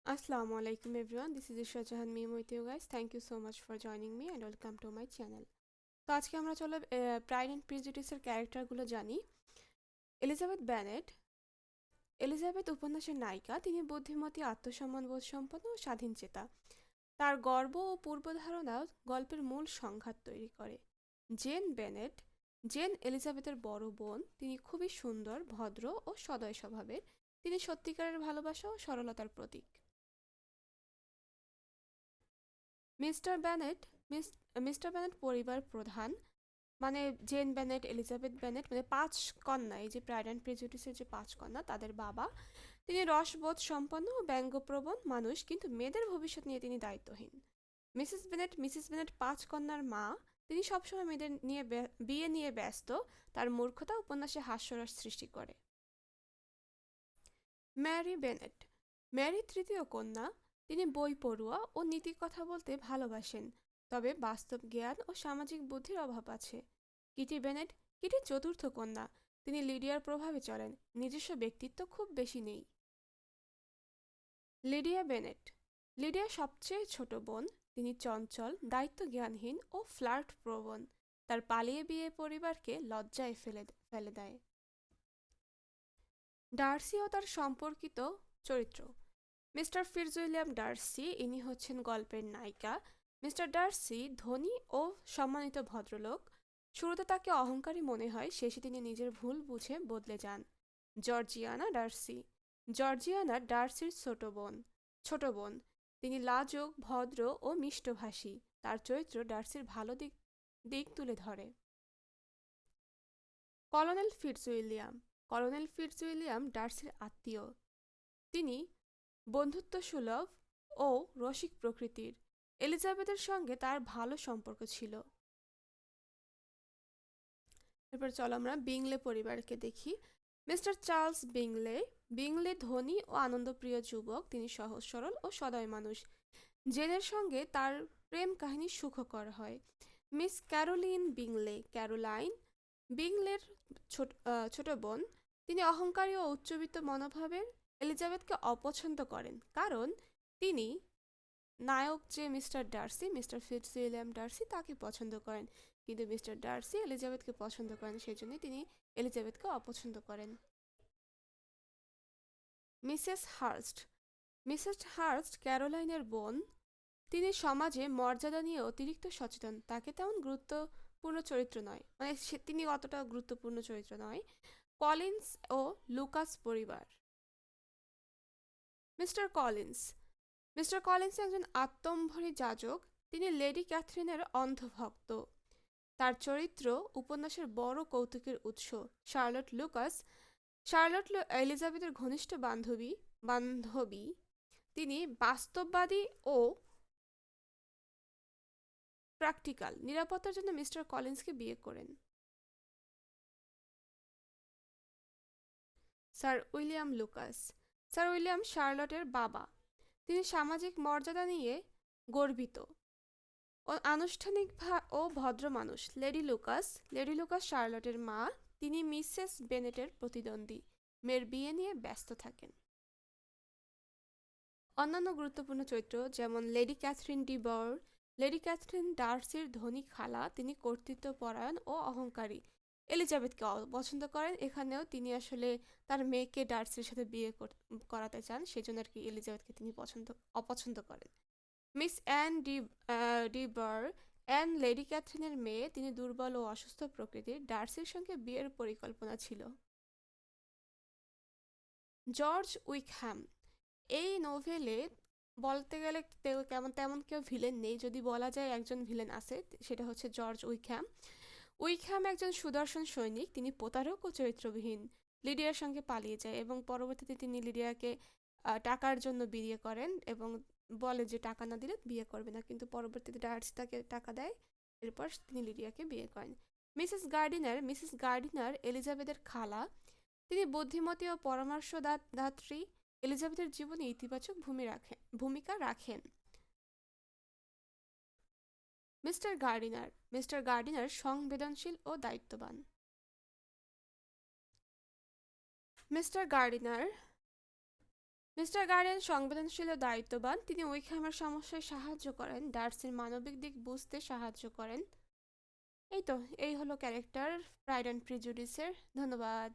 Assalamu alaikum everyone, this is Isha Jahan Meme with you guys. Thank you so much for joining me and welcome to my channel. তো আজকে আমরা চলো pride and প্রিজুডিসের ক্যারেক্টারগুলো জানি। Elizabeth ব্যানেট। Elizabeth উপন্যাসের নায়িকা, তিনি বুদ্ধিমতী, আত্মসম্মানবোধ সম্পন্ন ও স্বাধীনচেতা। তার গর্ব ও পূর্বধারণা গল্পের মূল সংঘাত তৈরি করে। Gen Bennett. জেন এলিজাবেথের বড় বোন, তিনি খুবই সুন্দর, ভদ্র ও সদয় স্বভাবের। তিনি সত্যিকারের ভালোবাসা ও সরলতার প্রতীক। মিস্টার ব্যানেট। মিস্টার ব্যানেট পরিবার প্রধান, মানে জেন ব্যানেট, এলিজাবেথ ব্যানেট, মানে পাঁচ কন্যা, এই যে প্রাইড অ্যান্ড প্রেজুডিসের যে পাঁচ কন্যা তাদের বাবা। তিনি রসবোধ সম্পন্ন ও ব্যঙ্গপ্রবণ মানুষ, কিন্তু মেয়েদের ভবিষ্যৎ নিয়ে তিনি দায়িত্বহীন। মিসেস বেনেট পাঁচ কন্যার মা। তিনি সবসময় মেয়েদের নিয়ে বিয়ে নিয়ে ব্যস্ত। তার মূর্খতা উপন্যাসে হাস্যরস সৃষ্টি করে। Mary Bennett. ম্যারি তৃতীয় কন্যা। তিনি বই পড়ুয়া ও নীতি কথা বলতে ভালোবাসেন, তবে বাস্তব জ্ঞান ও সামাজিক বুদ্ধির অভাব আছে। Kitty Bennett. কিটি চতুর্থ কন্যা। তিনি লিডিয়ার প্রভাবে চলেন, নিজস্ব ব্যক্তিত্ব খুব বেশি নেই। Lydia Bennett. লিডিয়া সবচেয়ে ছোট বোন। তিনি চঞ্চল, দায়িত্ব জ্ঞানহীন ও ফ্লার্ট প্রবণ। তার পালিয়ে বিয়ে পরিবারকে লজ্জায় ফেলে দেয়। ডার্সি ও তার সম্পর্কিত চরিত্র। মিস্টার ফিটজউইলিয়াম ডার্সি, ইনি হচ্ছেন গল্পের নায়িকা। মিস্টার ডার্সি ধনী ও সম্মানিত ভদ্রলোক। শুরুতে তাকে অহংকারী মনে হয়, শেষে তিনি নিজের ভুল বুঝে বদলে যান। জর্জিয়ানা ডার্সি। জর্জিয়ানা ডার্সির ছোট বোন। তিনি লাজুক, ভদ্র ও মিষ্টভাষী। তার চরিত্র ডার্সির ভালো দিক দিক তুলে ধরে। কলোনেল ফিটজউইলিয়াম। কলোনেল ফিটজউইলিয়াম ডার্সির আত্মীয়। তিনি বন্ধুত্বসুলভ ও রসিক প্রকৃতির। এলিজাবেথের সঙ্গে তার ভালো সম্পর্ক ছিল। এরপর চলো আমরা বিংলে পরিবারকে দেখি। Mister Charles বিংলে। বিংলে ধনী ও আনন্দপ্রিয় যুবক, তিনি সহজ সরল ও সদয় মানুষ। জেনের সঙ্গে তার প্রেম কাহিনী সুখকর হয়। Miss Caroline Bingley. ক্যারোলাইন বিংলের ছোট বোন। তিনি অহংকারী ও উচ্চবিত্ত মনোভাবের। এলিজাবেথকে অপছন্দ করেন কারণ তিনি নায়ক যে মিস্টার ডার্সি, মিস্টার ফিটজউইলিয়াম ডার্সি, তাকে পছন্দ করেন, কিন্তু মিস্টার ডার্সি এলিজাবেথকে পছন্দ করেন, সেই জন্যই তিনি এলিজাবেথকে অপছন্দ করেন। Mrs Hurst. মিসেস হার্স্ট ক্যারোলাইনের বোন। তিনি সমাজে মর্যাদা নিয়ে অতিরিক্ত সচেতন। তাকে তেমন গুরুত্বপূর্ণ চরিত্র নয়, মানে তিনি অতটা গুরুত্বপূর্ণ চরিত্র নয়। কলিন্স ও লুকাস পরিবার। Mister Collins. মিস্টার কলিন্স একজন আত্মম্ভরী যাজক। তিনি লেডি ক্যাথরিনের অন্ধভক্ত। তার চরিত্র উপন্যাসের বড় কৌতুকের উৎস। Charlotte Lucas. শার্লট এলিজাবেথের ঘনিষ্ঠ বান্ধবী। তিনি বাস্তববাদী ও প্র্যাকটিক্যাল। নিরাপত্তার জন্য মিস্টার কলিন্সকে বিয়ে করেন। Sir William Lucas. Sir William শার্লটের বাবা। তিনি সামাজিক মর্যাদা নিয়ে গর্বিত ও আনুষ্ঠানিক ও ভদ্র মানুষ। Lady Lucas. লেডি লুকাস শার্লটের মা। তিনি মিসেস বেনেটের প্রতিদ্বন্দ্বী। মেয়ের বিয়ে নিয়ে ব্যস্ত থাকেন। অন্যান্য গুরুত্বপূর্ণ চরিত্র যেমন লেডি ক্যাথরিন ডি বর। লেডি ক্যাথরিন ডার্সির ধনী খালা। তিনি কর্তৃত্বপরায়ণ ও অহংকারী। এলিজাবেথকে পছন্দ করেন। এখানেও তিনি আসলে তার মেয়েকে ডার্সির সাথে বিয়ে করাতে চান, সেজন্য আর কি এলিজাবেথকে তিনি অপছন্দ করেন। মিস অ্যান ডি বর। অ্যান লেডি ক্যাথরিনের মেয়ে। তিনি দুর্বল ও অসুস্থ প্রকৃতির। ডার্সির সঙ্গে বিয়ের পরিকল্পনা ছিল। George Wickham. এই নোভেলে বলতে গেলে তেমন কেউ ভিলেন নেই, যদি বলা যায় একজন ভিলেন আছে, সেটা হচ্ছে জর্জ উইকহ্যাম। উইকহ্যাম একজন সুদর্শন সৈনিক। তিনি প্রতারক ও চরিত্রবিহীন। লিডিয়ার সঙ্গে পালিয়ে যায় এবং পরবর্তীতে তিনি লিডিয়াকে টাকার জন্য বিয়ে করেন এবং বলে যে টাকা না দিলে বিয়ে করবে না, কিন্তু পরবর্তীতে ডার্সি তাকে টাকা দেয়, এরপর তিনি লিডিয়াকে বিয়ে করেন। Mrs Gardiner. মিসেস গার্ডিনার এলিজাবেথের খালা। তিনি বুদ্ধিমতী ও পরামর্শদাত্রী। এলিজাবেথের জীবনে ইতিবাচক ভূমিকা রাখেন। Mister Gardiner. মিস্টার গার্ডিনার সংবেদনশীল ও দায়িত্ববান। মিস্টার গার্ডিনার মিস্টার গার্ডেন সংবেদনশীল ও দায়িত্ববান। তিনি উইকহ্যামের সমস্যায় সাহায্য করেন, ডার্সির মানবিক দিক বুঝতে সাহায্য করেন। এই তো, এই হলো ক্যারেক্টার প্রাইড অ্যান্ড প্রিজুডিসের। ধন্যবাদ।